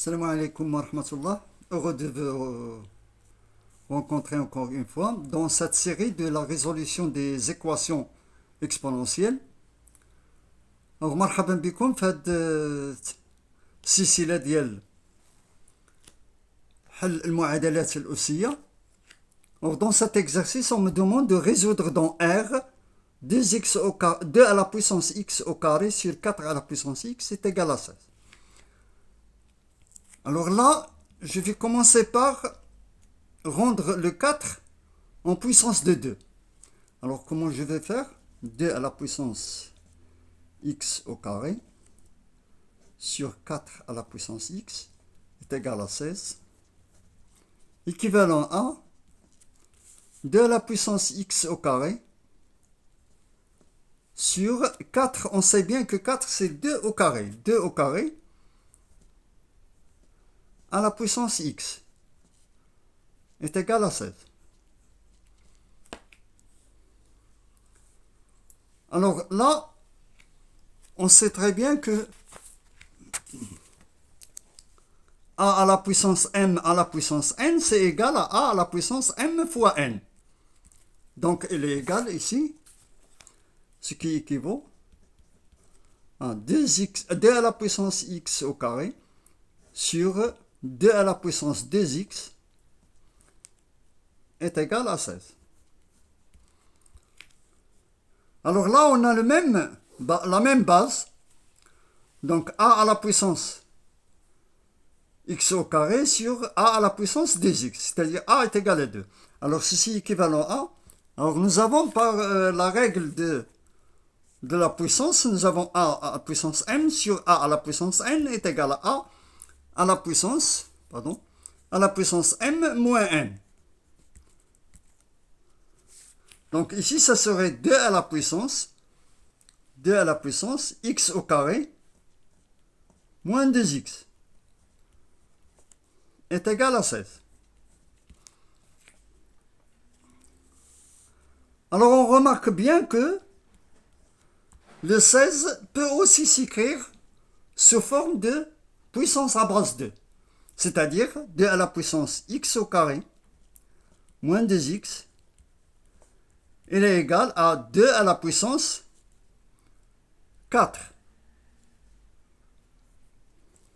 Salam alaikum wa rahmatullah. Heureux de vous rencontrer encore une fois dans cette série de la résolution des équations exponentielles. Alors, marhaban bikoum في هاد السلسلة ديال حل المعادلات الأسية. Alors, dans cet exercice, on me demande de résoudre dans R 2x au carré, 2 à la puissance x au carré sur 4 à la puissance x est égal à 16. Alors là, je vais commencer par rendre le 4 en puissance de 2. Alors comment je vais faire? 2 à la puissance x au carré sur 4 à la puissance x est égal à 16. Équivalent à 2 à la puissance x au carré sur 4. On sait bien que 4 c'est 2 au carré. 2 au carré à la puissance x est égal à 16. Alors là, on sait très bien que a à la puissance m à la puissance n, c'est égal à a à la puissance m fois n. Donc, il est égal ici, ce qui équivaut à 2 à la puissance x au carré sur 2 à la puissance 2x est égal à 16. Alors là, on a la même base. Donc, a à la puissance x au carré sur a à la puissance 2x, c'est-à-dire a est égal à 2. Alors, ceci est équivalent à... Alors, nous avons par la règle de la puissance, nous avons a à la puissance m sur a à la puissance n est égal à la puissance, à la puissance m moins n. Donc ici, ça serait 2 à la puissance x au carré moins 2x est égal à 16. Alors on remarque bien que le 16 peut aussi s'écrire sous forme de puissance à base 2, c'est-à-dire 2 à la puissance x au carré moins 2x, il est égal à 2 à la puissance 4.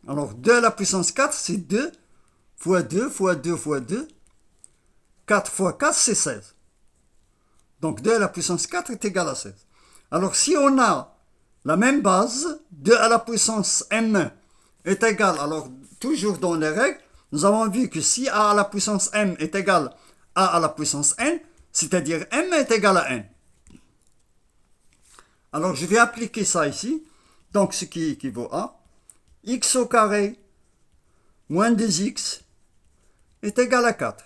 Alors 2 à la puissance 4, c'est 2 fois 2 fois 2 fois 2. 4 fois 4, c'est 16. Donc 2 à la puissance 4 est égal à 16. Alors si on a la même base, 2 à la puissance m est égal, alors toujours dans les règles, nous avons vu que si a à la puissance m est égal à la puissance n, c'est-à-dire m est égal à n. Alors je vais appliquer ça ici, donc ce qui équivaut à x au carré moins 2x est égal à 4.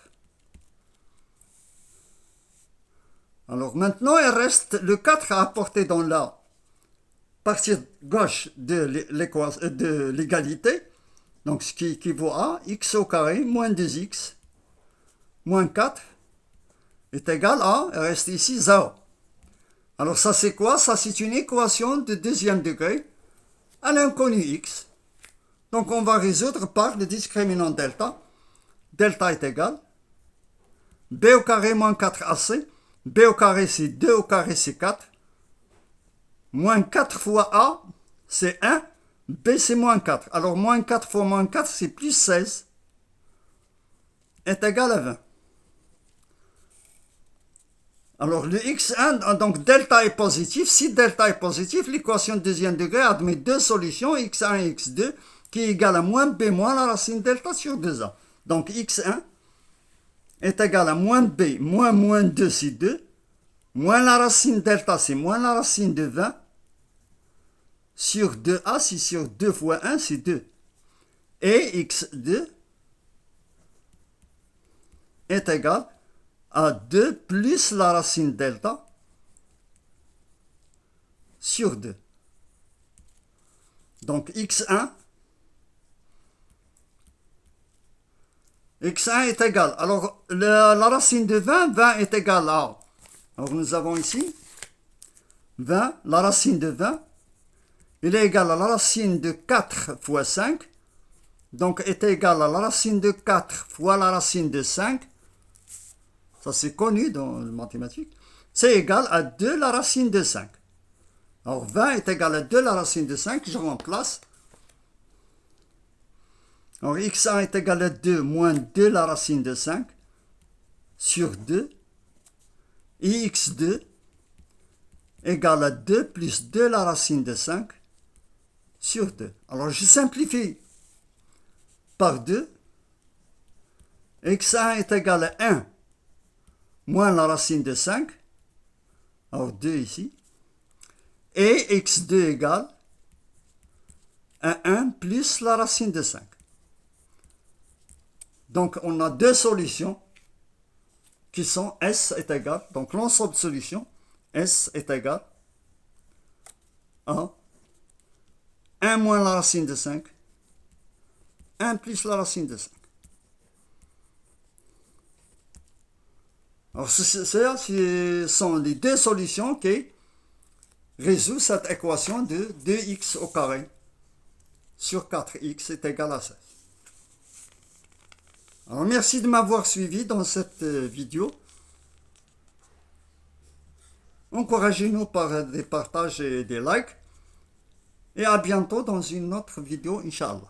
Alors maintenant, il reste le 4 à apporter dans la partie gauche de l'égalité. Donc ce qui équivaut à x au carré moins 2x moins 4 est égal à, il reste ici 0. Alors ça c'est quoi? Ça c'est une équation de deuxième degré à l'inconnu x. Donc on va résoudre par le discriminant delta. Delta est égal b au carré moins 4ac. B au carré c'est 2 au carré c'est 4. Moins 4 fois A c'est 1. B c'est moins 4. Alors moins 4 fois moins 4 c'est plus 16. Est égal à 20. Alors le x1, donc delta est positif. Si delta est positif, l'équation de deuxième degré admet deux solutions, x1 et x2, qui est égal à moins b moins la racine delta sur 2a. Donc x1 est égal à moins b moins moins 2 c'est 2, moins la racine delta c'est moins la racine de 20, sur 2a c'est sur 2 fois 1 c'est 2. Et x2 est égal à 2 plus la racine delta sur 2. Donc x1 est égal. Alors la racine de 20 est égale à... Alors nous avons ici 20, la racine de 20, il est égal à la racine de 4 fois 5, donc est égal à la racine de 4 fois la racine de 5, ça c'est connu dans les mathématiques, c'est égal à 2 la racine de 5. Alors 20 est égal à 2 la racine de 5, je remplace. Alors x1 est égal à 2 moins 2 la racine de 5 sur 2. Et x2 égale à 2 plus 2 la racine de 5 sur 2. Alors je simplifie par 2. x1 est égal à 1 moins la racine de 5. Alors 2 ici. Et x2 égale à 1 plus la racine de 5. Donc on a deux solutions qui sont S est égal, donc l'ensemble de solutions, S est égal à 1 moins la racine de 5, 1 plus la racine de 5. Alors ce sont les deux solutions qui résout cette équation de 2x au carré sur 4x est égal à 16. Alors merci de m'avoir suivi dans cette vidéo. Encouragez-nous par des partages et des likes. Et à bientôt dans une autre vidéo, Inch'Allah.